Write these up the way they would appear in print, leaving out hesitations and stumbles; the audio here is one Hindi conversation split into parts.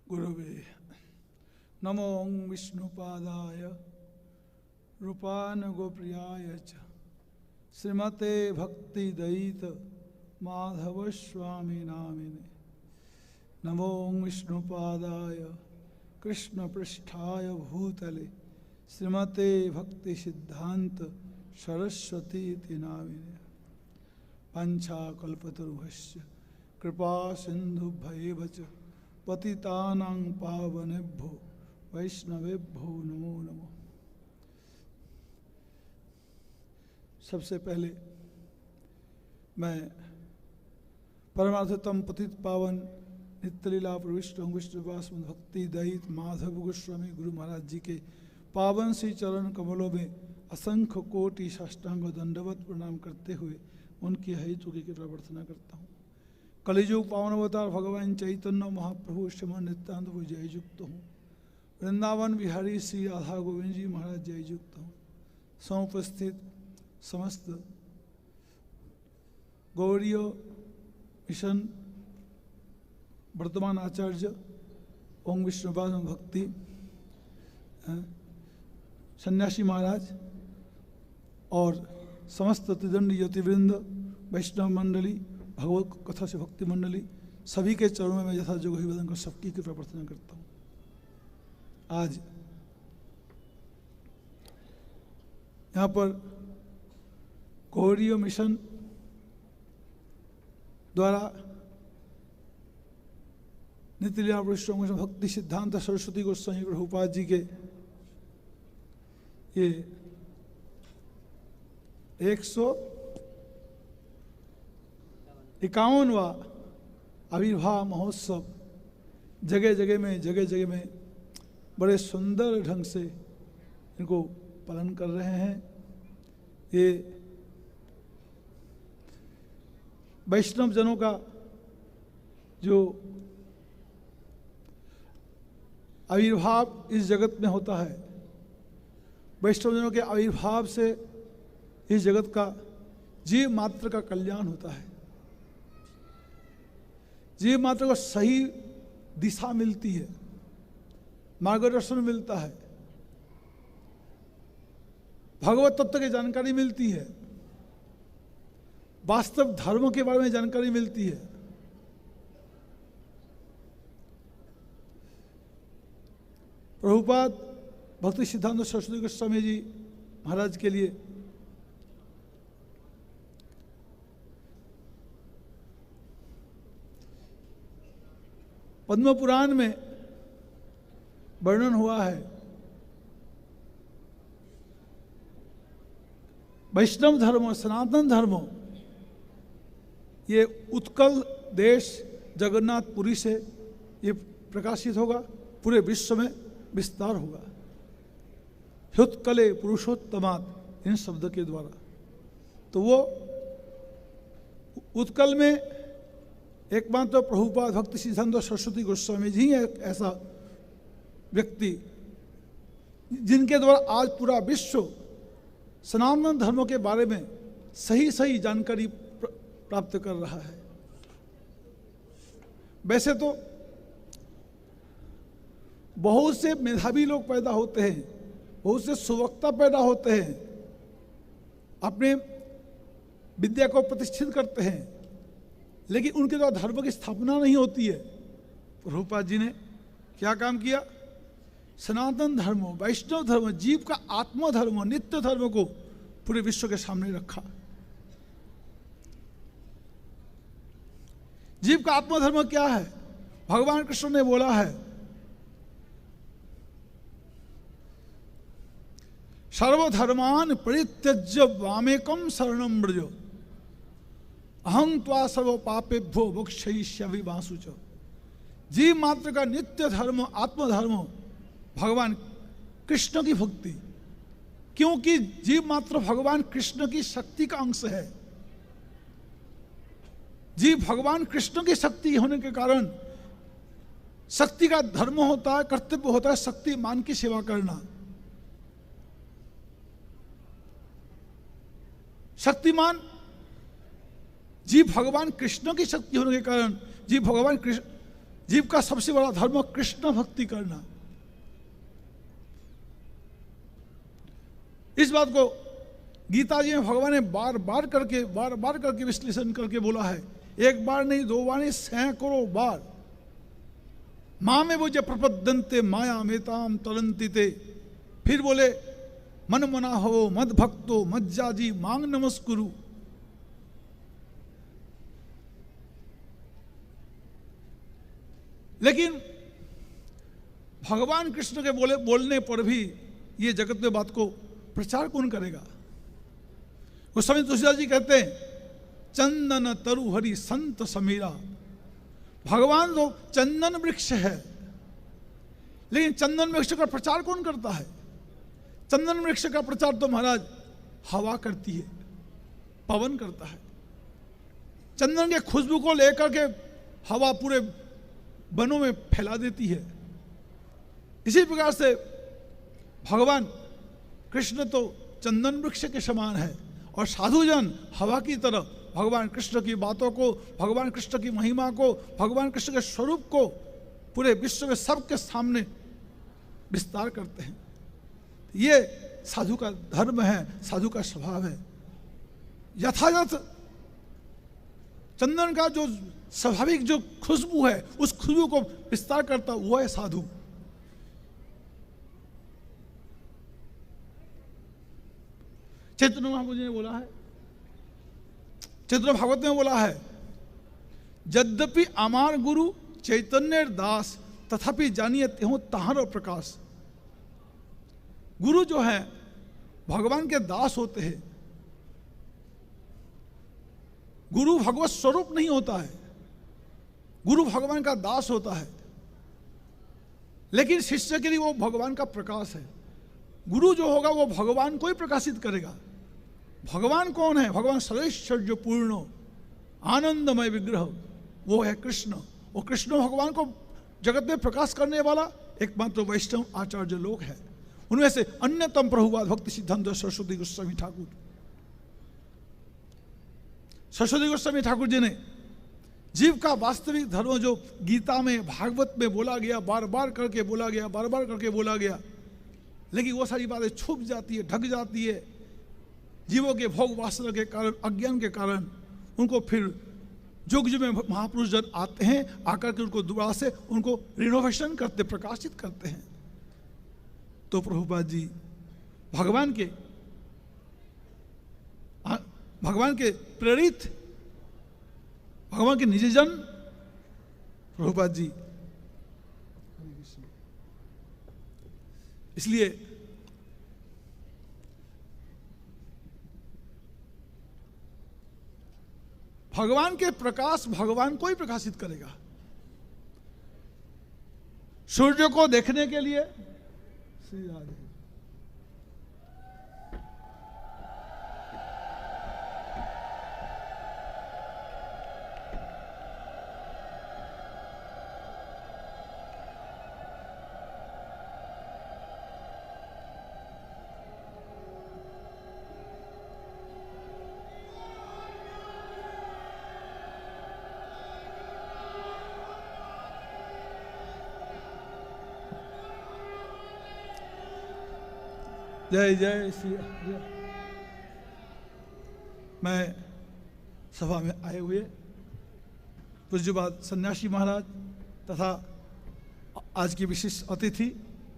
गुरुवे नमो विष्णुपादाय रूपानुगोप्रियाय च श्रीमते भक्तिदयित माधव स्वामी नामिने। नमो विष्णुपादाय कृष्णपृष्ठाय भूतले श्रीमते भक्ति सिद्धांत सरस्वती नामिने। पंचाकल्पतरुभ्यश्च कृपा सिन्धुभ्येव च पतितानां पावनेभ्यो वैष्णवेभ्यो नमो नमः। सबसे पहले मैं परमार्थतम पतित पावन नित्यलीला प्रविष्ट विष्णुवास भक्ति दयित माधव गोस्वामी गुरु महाराज जी के पावन श्री चरण कमलों में असंख्य कोटि साष्टांग दंडवत प्रणाम करते हुए उनकी हेतु की कृपा प्रार्थना करता हूँ। कलिजुग पावन अवतार भगवान चैतन्य महाप्रभु श्रीमन नित्यानंद को जय युक्त हूँ। वृंदावन बिहारी श्री राधा गोविंद जी महाराज जय युक्त हूँ। समुपस्थित समस्त गौड़ीय मिशन वर्तमान आचार्य ओम विष्णुवास भक्ति सन्यासी महाराज और समस्त त्रिदंडी ज्योतिवृंद वैष्णव मंडली भगवत कथा से भक्ति मंडली सभी के चरणों में यथा जो वदन कर सबकी कृपा प्रार्थना करता हूँ। आज यहाँ पर गौड़ीय मिशन द्वारा नित्यलीला प्रविष्ट भक्ति सिद्धांत सरस्वती गोस्वामी प्रभुपाद जी के ये 151वां आविर्भाव महोत्सव जगह जगह में बड़े सुंदर ढंग से इनको पालन कर रहे हैं। ये वैष्णव जनों का जो आविर्भाव इस जगत में होता है, वैष्णव जनों के आविर्भाव से इस जगत का जीव मात्र का कल्याण होता है। जीव मात्र को सही दिशा मिलती है, मार्गदर्शन मिलता है, भगवत तत्व की जानकारी मिलती है, वास्तव धर्म के बारे में जानकारी मिलती है। प्रभुपाद भक्ति सिद्धांत सरस्वती गोस्वामी जी महाराज के लिए पद्म पुराण में वर्णन हुआ है। वैष्णव धर्म सनातन धर्म ये उत्कल देश जगन्नाथपुरी से ये प्रकाशित होगा, पूरे विश्व में विस्तार होगा। ह्युत्कले पुरुषोत्तमात् इन शब्द के द्वारा। तो वो उत्कल में एकमात्र प्रभुपाद भक्ति सिद्धांत सरस्वती गोस्वामी जी एक ऐसा व्यक्ति जिनके द्वारा आज पूरा विश्व सनातन धर्मों के बारे में सही जानकारी प्राप्त कर रहा है। वैसे तो बहुत से मेधावी लोग पैदा होते हैं, बहुत से सुवक्ता पैदा होते हैं, अपने विद्या को प्रतिष्ठित करते हैं, लेकिन उनके द्वारा धर्म की स्थापना नहीं होती है। प्रभुपाद जी ने क्या काम किया? सनातन धर्म, वैष्णव धर्म, जीव का आत्मधर्म, नित्य धर्म को पूरे विश्व के सामने रखा। जीव का आत्मधर्म क्या है? भगवान कृष्ण ने बोला है, सर्वधर्मान परित्यज्य वामेकम शरणं व्रज अहं त्वा सर्व पापेभ्यो मोक्षयिष्यामि वासुच। जीव मात्र का नित्य धर्म आत्मधर्म भगवान कृष्ण की भक्ति, क्योंकि जीव मात्र भगवान कृष्ण की शक्ति का अंश है। जीव भगवान कृष्ण की शक्ति होने के कारण शक्ति का धर्म होता है, कर्तव्य होता है शक्तिमान की सेवा करना। शक्तिमान जीव भगवान कृष्ण की शक्ति होने के कारण जीव भगवान कृष्ण जीव का सबसे बड़ा धर्म कृष्ण भक्ति करना। इस बात को गीता जी में भगवान ने बार बार करके विश्लेषण करके बोला है। एक बार नहीं, दो बार नहीं, सैकड़ों बार। माँ में वो जब प्रपद्यन्ते माया मेताम तरंति ते, फिर बोले मन मना हो मद भक्तो मज्जाजी मांग नमस्कुरु। लेकिन भगवान कृष्ण के बोलने पर भी ये जगत में बात को प्रचार कौन करेगा? उस समय तुलसीदास जी कहते हैं चंदन तरु हरि संत समीरा। भगवान तो चंदन वृक्ष है, लेकिन चंदन वृक्ष का प्रचार कौन करता है? चंदन वृक्ष का प्रचार तो महाराज हवा करती है, पवन करता है। चंदन के खुशबू को लेकर के हवा पूरे वनों में फैला देती है। इसी प्रकार से भगवान कृष्ण तो चंदन वृक्ष के समान है, और साधुजन हवा की तरह भगवान कृष्ण की बातों को, भगवान कृष्ण की महिमा को, भगवान कृष्ण के स्वरूप को पूरे विश्व में सबके सामने विस्तार करते हैं। ये साधु का धर्म है, साधु का स्वभाव है। यथायथ चंदन का जो स्वाभाविक जो खुशबू है, उस खुशबू को विस्तार करता वो है साधु। चैतन्य महाप्रभु जी ने बोला है, चैतन्य भागवत में बोला है, यद्यपि अमार गुरु चैतन्य दास तथापि जानिए त्यों ताहर प्रकाश। गुरु जो है भगवान के दास होते हैं। गुरु भगवत स्वरूप नहीं होता है, गुरु भगवान का दास होता है, लेकिन शिष्य के लिए वो भगवान का प्रकाश है। गुरु जो होगा वो भगवान को ही प्रकाशित करेगा। भगवान कौन है? भगवान सर्वैश्वर्य पूर्ण आनंदमय विग्रह, वो है कृष्ण। वो कृष्ण भगवान को जगत में प्रकाश करने वाला एकमात्र वैष्णव आचार्य लोग हैं। उनमें से अन्यतम प्रभुपाद भक्ति सिद्धांत सरस्वती गोस्वामी ठाकुर। सरस्वती गोस्वामी ठाकुर जी ने जीव का वास्तविक धर्म जो गीता में भागवत में बोला गया, बार बार करके बोला गया, बार बार करके बोला गया, लेकिन वो सारी बातें छुप जाती है, ढक जाती है। जीवों के भोग वासना के कारण, अज्ञान के कारण उनको फिर युग युग में महापुरुष जन आते हैं, आकर के उनको दोबारा से उनको रिनोवेशन करते, प्रकाशित करते हैं। तो प्रभुपाद जी भगवान के प्रेरित, भगवान के निज जन प्रभुपाद जी। इसलिए भगवान के प्रकाश भगवान को ही प्रकाशित करेगा। सूर्य को देखने के लिए श्री राधे, जय जय श्री राधे। मैं सभा में आए हुए पूज्यपाद सन्यासी महाराज तथा आज की विशेष अतिथि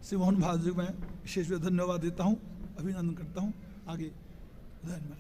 श्री मोहन भाज जी, मैं विशेष धन्यवाद देता हूँ, अभिनंदन करता हूँ। आगे धन्यवाद।